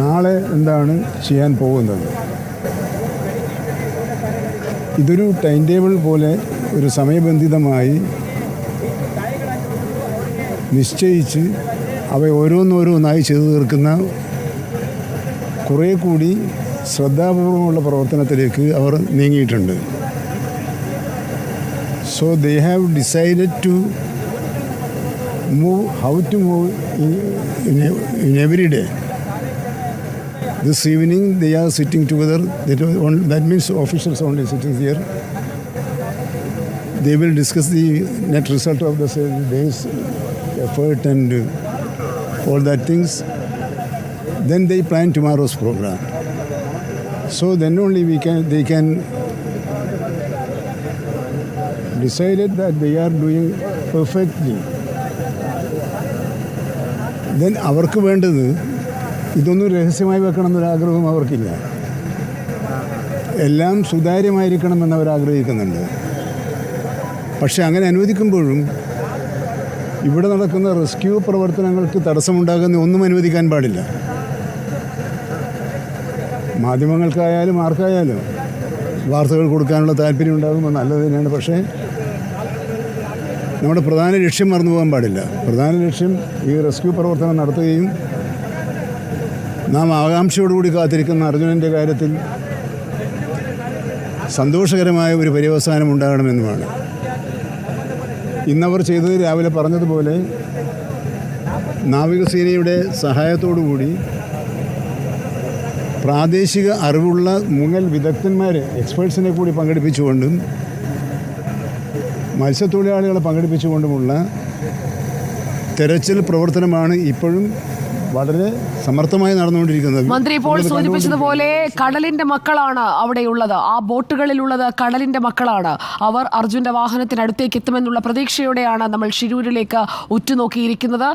നാളെ എന്താണ് ചെയ്യാൻ പോകുന്നത്. ഇതൊരു ടൈം ടേബിൾ പോലെ ഒരു സമയബന്ധിതമായി നിശ്ചയിച്ച് അവ ഓരോന്നോരോന്നായി ചെയ്തു തീർക്കുന്ന കുറേ കൂടി ശ്രദ്ധാപൂർവമുള്ള പ്രവർത്തനത്തിലേക്ക് അവർ നീങ്ങിയിട്ടുണ്ട്. So they have decided to move how to move in every day. This evening they are sitting together. That means officials only sitting here. They will discuss the net result of the day's effort and all that things. Then they plan tomorrow's program. So then only they can decide that they are doing perfectly. Then അവർക്ക് വേണ്ടത് ഇതൊന്നും രഹസ്യമായി വെക്കണമെന്നൊരാഗ്രഹവും അവർക്കില്ല. എല്ലാം സുതാര്യമായിരിക്കണമെന്ന് അവർ ആഗ്രഹിക്കുന്നുണ്ട്. പക്ഷെ അങ്ങനെ അനുവദിക്കുമ്പോഴും ഇവിടെ നടക്കുന്ന റെസ്ക്യൂ പ്രവർത്തനങ്ങൾക്ക് തടസ്സമുണ്ടാകുന്ന ഒന്നും അനുവദിക്കാൻ പാടില്ല. മാധ്യമങ്ങൾക്കായാലും ആർക്കായാലും വാർത്തകൾ കൊടുക്കാനുള്ള താല്പര്യം ഉണ്ടാകുമ്പോൾ നല്ലത് തന്നെയാണ്. പക്ഷേ നമ്മുടെ പ്രധാന ലക്ഷ്യം മറന്നു പോകാൻ പാടില്ല. പ്രധാന ലക്ഷ്യം ഈ റെസ്ക്യൂ പ്രവർത്തനം നടത്തുകയും നാം ആകാംക്ഷയോടുകൂടി കാത്തിരിക്കുന്ന അർജുനൻ്റെ കാര്യത്തിൽ സന്തോഷകരമായ ഒരു പര്യവസാനം ഉണ്ടാകണമെന്നുമാണ്. ഇന്നവർ ചെയ്തത് രാവിലെ പറഞ്ഞതുപോലെ നാവികസേനയുടെ സഹായത്തോടുകൂടി പ്രാദേശിക അറിവുള്ള മുങ്ങൽ വിദഗ്ധന്മാരെ എക്സ്പേർട്സിനെ കൂടി പങ്കെടുപ്പിച്ചുകൊണ്ടും മത്സ്യത്തൊഴിലാളികളെ പങ്കെടുപ്പിച്ചുകൊണ്ടുമുള്ള തെരച്ചിൽ പ്രവർത്തനമാണ് ഇപ്പോഴും വളരെ സമർത്ഥമായി നടന്നുകൊണ്ടിരിക്കുന്നത്. മന്ത്രി ഇപ്പോൾ സൂചിപ്പിച്ചതുപോലെ കടലിന്റെ മക്കളാണ് അവിടെയുള്ളത്. ആ ബോട്ടുകളിലുള്ളത് കടലിന്റെ മക്കളാണ്. അവർ അർജുന്റെ വാഹനത്തിനടുത്തേക്ക് എത്തുമെന്നുള്ള പ്രതീക്ഷയോടെയാണ് നമ്മൾ ഷിരൂരിലേക്ക് ഉറ്റുനോക്കിയിരിക്കുന്നത്.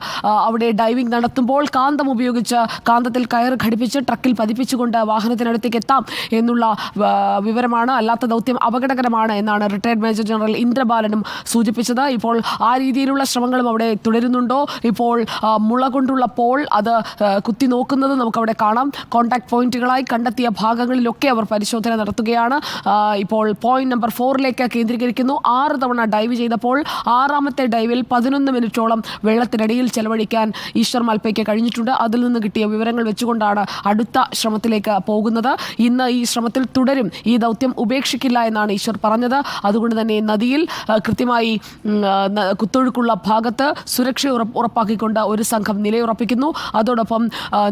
അവിടെ ഡൈവിംഗ് നടത്തുമ്പോൾ കാന്തം ഉപയോഗിച്ച് കാന്തത്തിൽ കയർ ഘടിപ്പിച്ച് ട്രക്കിൽ പതിപ്പിച്ചുകൊണ്ട് വാഹനത്തിനടുത്തേക്ക് എത്താം എന്നുള്ള വിവരമാണ്. അല്ലാത്ത ദൗത്യം അപകടകരമാണ് എന്നാണ് റിട്ടയർഡ് മേജർ ജനറൽ ഇന്ദ്രബാലനും സൂചിപ്പിച്ചത്. ഇപ്പോൾ ആ രീതിയിലുള്ള ശ്രമങ്ങളും അവിടെ തുടരുന്നുണ്ടോ? ഇപ്പോൾ മുള കൊണ്ടുള്ള പോൾ അത് കുത്തി നോക്കുന്നത് നമുക്കവിടെ കാണാം. കോൺടാക്ട് പോയിന്റുകളായി കണ്ടെത്തിയ ഭാഗങ്ങളിലൊക്കെ അവർ പരിശോധന നടത്തുകയാണ്. ഇപ്പോൾ പോയിന്റ് നമ്പർ 4 കേന്ദ്രീകരിക്കുന്നു. 6 തവണ ഡൈവ് ചെയ്തപ്പോൾ 6ാമത്തെ ഡൈവിൽ 11 മിനിറ്റോളം വെള്ളത്തിനടിയിൽ ചെലവഴിക്കാൻ ഈശ്വർ മാൽപ്പയ്ക്ക് കഴിഞ്ഞിട്ടുണ്ട്. അതിൽ നിന്ന് കിട്ടിയ വിവരങ്ങൾ വെച്ചുകൊണ്ടാണ് അടുത്ത ശ്രമത്തിലേക്ക് പോകുന്നത്. ഇന്ന് ഈ ശ്രമത്തിൽ തുടരും. ഈ ദൗത്യം ഉപേക്ഷിക്കില്ല എന്നാണ് ഈശ്വർ പറഞ്ഞത്. അതുകൊണ്ട് തന്നെ നദിയിൽ കൃത്യമായി കുത്തൊഴുക്കുള്ള ഭാഗത്ത് സുരക്ഷ ഉറപ്പാക്കിക്കൊണ്ട് ഒരു സംഘം നിലയുറപ്പിക്കുന്നു. അതോടൊപ്പം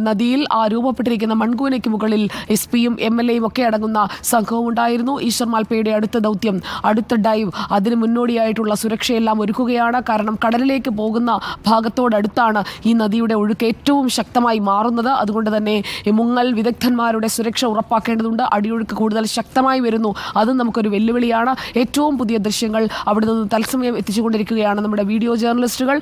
നദിയിൽ ആ രൂപപ്പെട്ടിരിക്കുന്ന മൺകൂനയ്ക്ക് മുകളിൽ SP-യും MLA-യും ഒക്കെ അടങ്ങുന്ന സംഘവും ഉണ്ടായിരുന്നു. ഈശ്വർ മാൽപ്പയുടെ അടുത്ത ദൗത്യം, അടുത്ത ഡൈവ്, അതിന് മുന്നോടിയായിട്ടുള്ള സുരക്ഷയെല്ലാം ഒരുക്കുകയാണ്. കാരണം കടലിലേക്ക് പോകുന്ന ഭാഗത്തോടടുത്താണ് ഈ നദിയുടെ ഒഴുക്ക് ഏറ്റവും ശക്തമായി മാറുന്നത്. അതുകൊണ്ട് തന്നെ മുങ്ങൽ വിദഗ്ധന്മാരുടെ സുരക്ഷ ഉറപ്പാക്കേണ്ടതുണ്ട്. അടിയൊഴുക്ക് കൂടുതൽ ശക്തമായി വരുന്നു. അതും നമുക്കൊരു വെല്ലുവിളിയാണ്. ഏറ്റവും പുതിയ ദൃശ്യങ്ങൾ അവിടെ നിന്ന് തത്സമയം എത്തിച്ചുകൊണ്ടിരിക്കുകയാണ് നമ്മുടെ വീഡിയോ ജേർണലിസ്റ്റുകൾ.